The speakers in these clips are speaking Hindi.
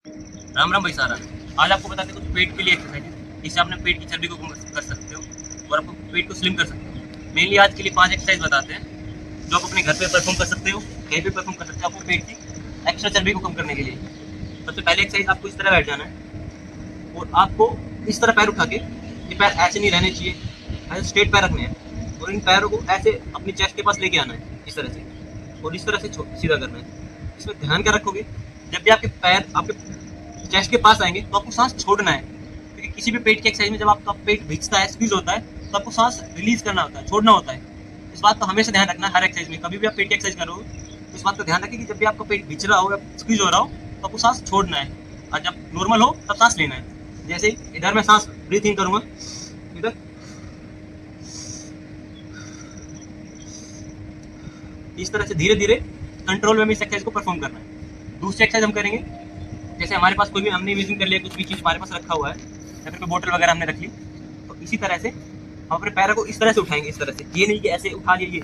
राम राम भाई सारा। आज आपको बताते हैं कुछ पेट के लिए एक्सरसाइज है, इससे आपने पेट की चर्बी को कम कर सकते हो और आपको पेट को स्लिम कर सकते हो। मेनली आज के लिए 5 एक्सरसाइज बताते हैं जो आप अपने घर पे परफॉर्म कर सकते हो, कहीं भी परफॉर्म कर सकते हो आपको पेट की एक्स्ट्रा चर्बी को कम करने के लिए। सबसे पहले एक्सरसाइज आपको इस तरह बैठ जाना है और आपको इस तरह पैर उठा के, ये पैर ऐसे नहीं रहने चाहिए, ऐसे स्ट्रेट पैर रखने हैं और इन पैरों को ऐसे अपनी चेस्ट के पास लेके आना है इस तरह से और इस तरह से सीधा करना है। इसमें ध्यान क्या रखोगे, जब भी आपके पैर आपके चेस्ट के पास आएंगे तो आपको सांस छोड़ना है, क्योंकि किसी भी पेट की एक्सरसाइज में जब आपका पेट भिजता है, स्क्वीज होता है, तो आपको सांस रिलीज करना होता है, छोड़ना होता है। इस बात का हमेशा ध्यान रखना है हर एक्सरसाइज में। कभी भी आप पेट की एक्सरसाइज करोगे तो इस बात का ध्यान रखें कि जब भी आपका पेट भिज रहा हो या स्क्वीज हो रहा हो तो आपको सांस छोड़ना है और जब नॉर्मल हो तब सांस लेना है। जैसे इधर मैं सांस ब्रीथ इन करूंगा, इधर इस तरह से धीरे धीरे कंट्रोल में इस एक्सरसाइज को परफॉर्म करना है। दूसरी एक्सरसाइज हम करेंगे, जैसे हमारे पास कोई भी हमने इमेजिन कर लिया, कुछ भी चीज़ हमारे पास रखा हुआ है या फिर कोई बोतल वगैरह हमने रख ली, तो इसी तरह से हम अपने पैरों को इस तरह से उठाएंगे। इस तरह से, ये नहीं कि ऐसे उठा लिए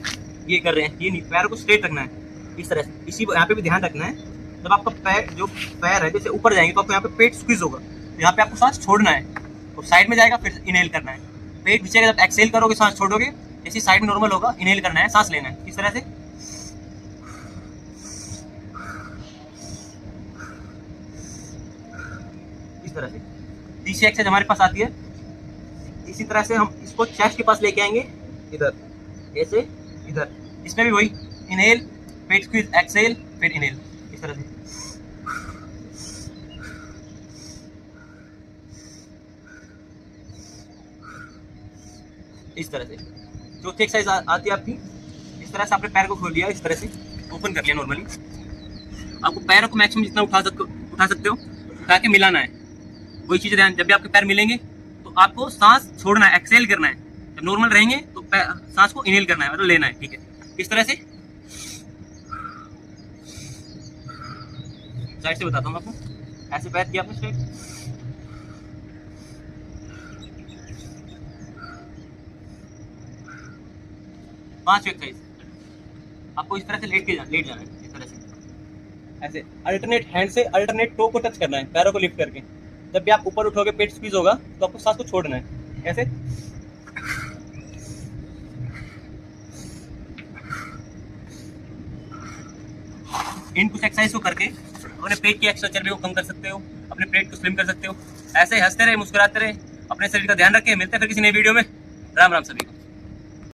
ये कर रहे हैं, ये नहीं, पैरों को स्ट्रेट रखना है इस तरह से। इसी यहाँ पे भी ध्यान रखना है, जब आपका पैर जो पैर है जैसे ऊपर जाएंगे तो आपको यहाँ पे पेट स्क्वीज होगा, तो यहाँ पे आपको सांस छोड़ना है और साइड में जाएगा फिर इनहेल करना है। पेट खींचेगा, जब एक्सहेल करोगे सांस छोड़ोगे, जैसे साइड में नॉर्मल होगा इनहेल करना है, सांस लेना है इस तरह से। इस तरह से तीसरी एक्सरसाइज हमारे पास आती है, इसी तरह से हम इसको चेस्ट के पास लेके आएंगे, इधर ऐसे, इधर। इसमें भी वही इनहेल, पेट स्क्वीज, एक्सहेल, फिर इनहेल, इस तरह से। इस तरह से चौथी एक्सरसाइज आती है आपकी, इस तरह से आपने पैर को खोल लिया, इस तरह से ओपन कर लिया नॉर्मली। आपको पैरों को मैक्सिमम जितना उठा सकते हो उठा के मिलाना है। वही चीज़ ध्यान, जब भी आपके पैर मिलेंगे तो आपको सांस छोड़ना है, एक्सहेल करना है। जब नॉर्मल रहेंगे तो सांस को इनहेल करना है, मतलब लेना है, ठीक है। इस तरह से साइड से बताता हूँ आपको, ऐसे पैर किया आपने स्ट्रेट, पांचवी एक्सरसाइज आपको इस तरह से लेट जाना है, इस तरह से ऐसे अल्टरनेट हैंड से अल्टरनेट टो को टच करना है, पैरों को लिफ्ट करके। जब भी आप ऊपर उठोगे पेट स्क्वीज होगा तो आपको सांस को छोड़ना है ऐसे। इन कुछ एक्सरसाइज को करके अपने पेट की एक्स्ट्रा चर्बी को कम कर सकते हो, अपने पेट को स्लिम कर सकते हो। ऐसे हंसते रहे, मुस्कुराते रहे, अपने शरीर का ध्यान रखें। मिलते हैं फिर किसी नई वीडियो में। राम राम सभी को।